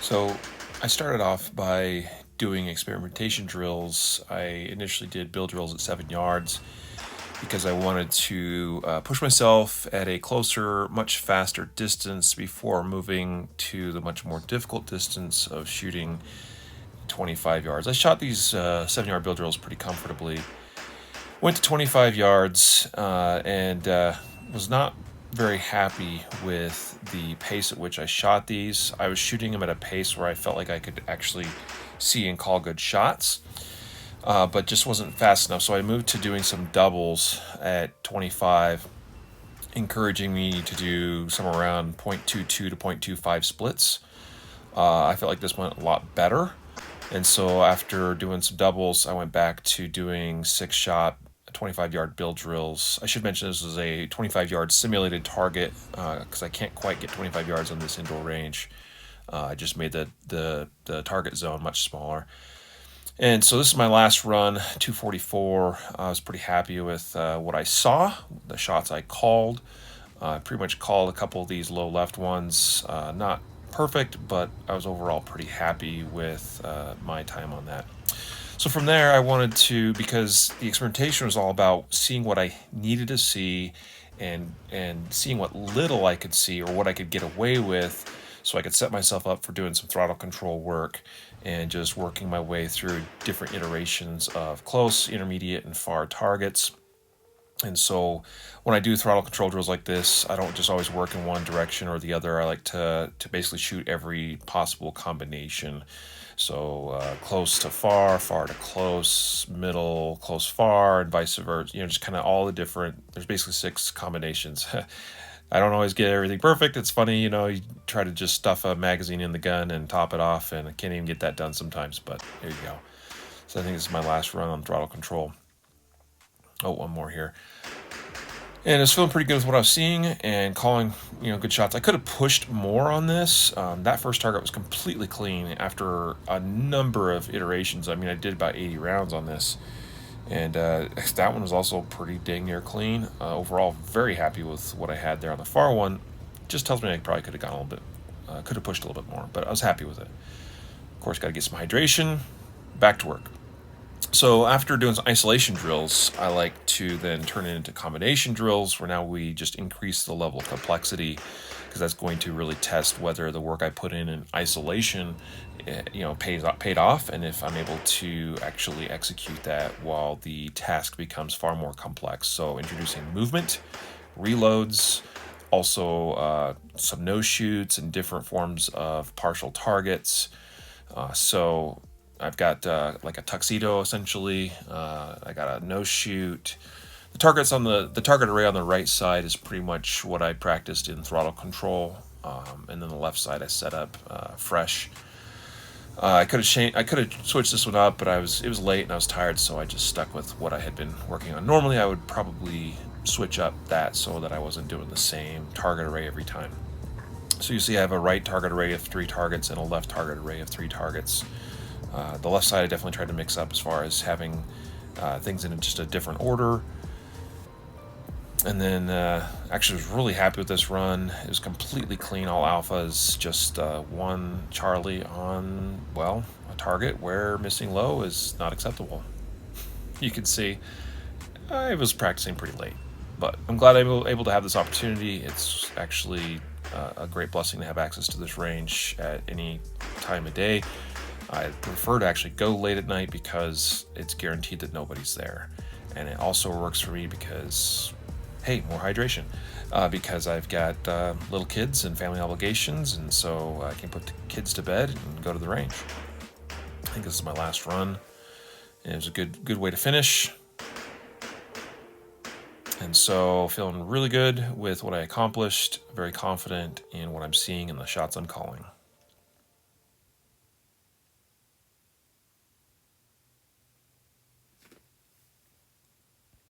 So I started off by doing experimentation drills. I initially did bill drills at 7 yards because I wanted to push myself at a closer, much faster distance before moving to the much more difficult distance of shooting 25 yards. I shot these 7-yard bill drills pretty comfortably. Went to 25 yards and was not very happy with the pace at which I shot these. I was shooting them at a pace where I felt like I could actually see and call good shots, but just wasn't fast enough. So I moved to doing some doubles at 25, encouraging me to do somewhere around 0.22 to 0.25 splits. I felt like this went a lot better. And so after doing some doubles, I went back to doing 6-shot 25-yard bill drills. I should mention this was a 25-yard simulated target because I can't quite get 25 yards on this indoor range. I just made the target zone much smaller. And so this is my last run, 244. I was pretty happy with what I saw, the shots I called. I pretty much called a couple of these low left ones. Not perfect, but I was overall pretty happy with my time on that. So from there, I wanted to, because the experimentation was all about seeing what I needed to see and seeing what little I could see or what I could get away with, so I could set myself up for doing some throttle control work and just working my way through different iterations of close, intermediate, and far targets. And so when I do throttle control drills like this, I don't just always work in one direction or the other. I like to basically shoot every possible combination. So close to far, far to close, middle, close, far, and vice versa. Just kind of all the different, there's basically 6 combinations. I don't always get everything perfect. It's funny, you try to just stuff a magazine in the gun and top it off, and I can't even get that done sometimes, but there you go. So I think this is my last run on throttle control. Oh, one more here. And I was feeling pretty good with what I was seeing and calling, good shots. I could have pushed more on this. That first target was completely clean after a number of iterations. I mean, I did about 80 rounds on this. And that one was also pretty dang near clean. Overall, very happy with what I had there on the far one. Just tells me I probably could have gone a little bit, could have pushed a little bit more, but I was happy with it. Of course, got to get some hydration. Back to work. So after doing some isolation drills, I like to then turn it into combination drills, where now we just increase the level of complexity, because that's going to really test whether the work I put in isolation, paid off, and if I'm able to actually execute that while the task becomes far more complex. So introducing movement, reloads, also some no shoots and different forms of partial targets. So I've got like a tuxedo, essentially. I got a no shoot. The targets on the target array on the right side is pretty much what I practiced in throttle control, and then the left side I set up fresh. I could have switched this one up, but it was late and I was tired, so I just stuck with what I had been working on. Normally, I would probably switch up that so that I wasn't doing the same target array every time. So you see, I have a right target array of 3 targets and a left target array of 3 targets. The left side I definitely tried to mix up as far as having things in just a different order. And then actually was really happy with this run. It was completely clean, all alphas, just one Charlie on, a target where missing low is not acceptable. You can see I was practicing pretty late, but I'm glad I was able to have this opportunity. It's actually a great blessing to have access to this range at any time of day. I prefer to actually go late at night because it's guaranteed that nobody's there. And it also works for me because, hey, more hydration. Because I've got little kids and family obligations, and so I can put the kids to bed and go to the range. I think this is my last run. And it was a good way to finish. And so feeling really good with what I accomplished, very confident in what I'm seeing and the shots I'm calling.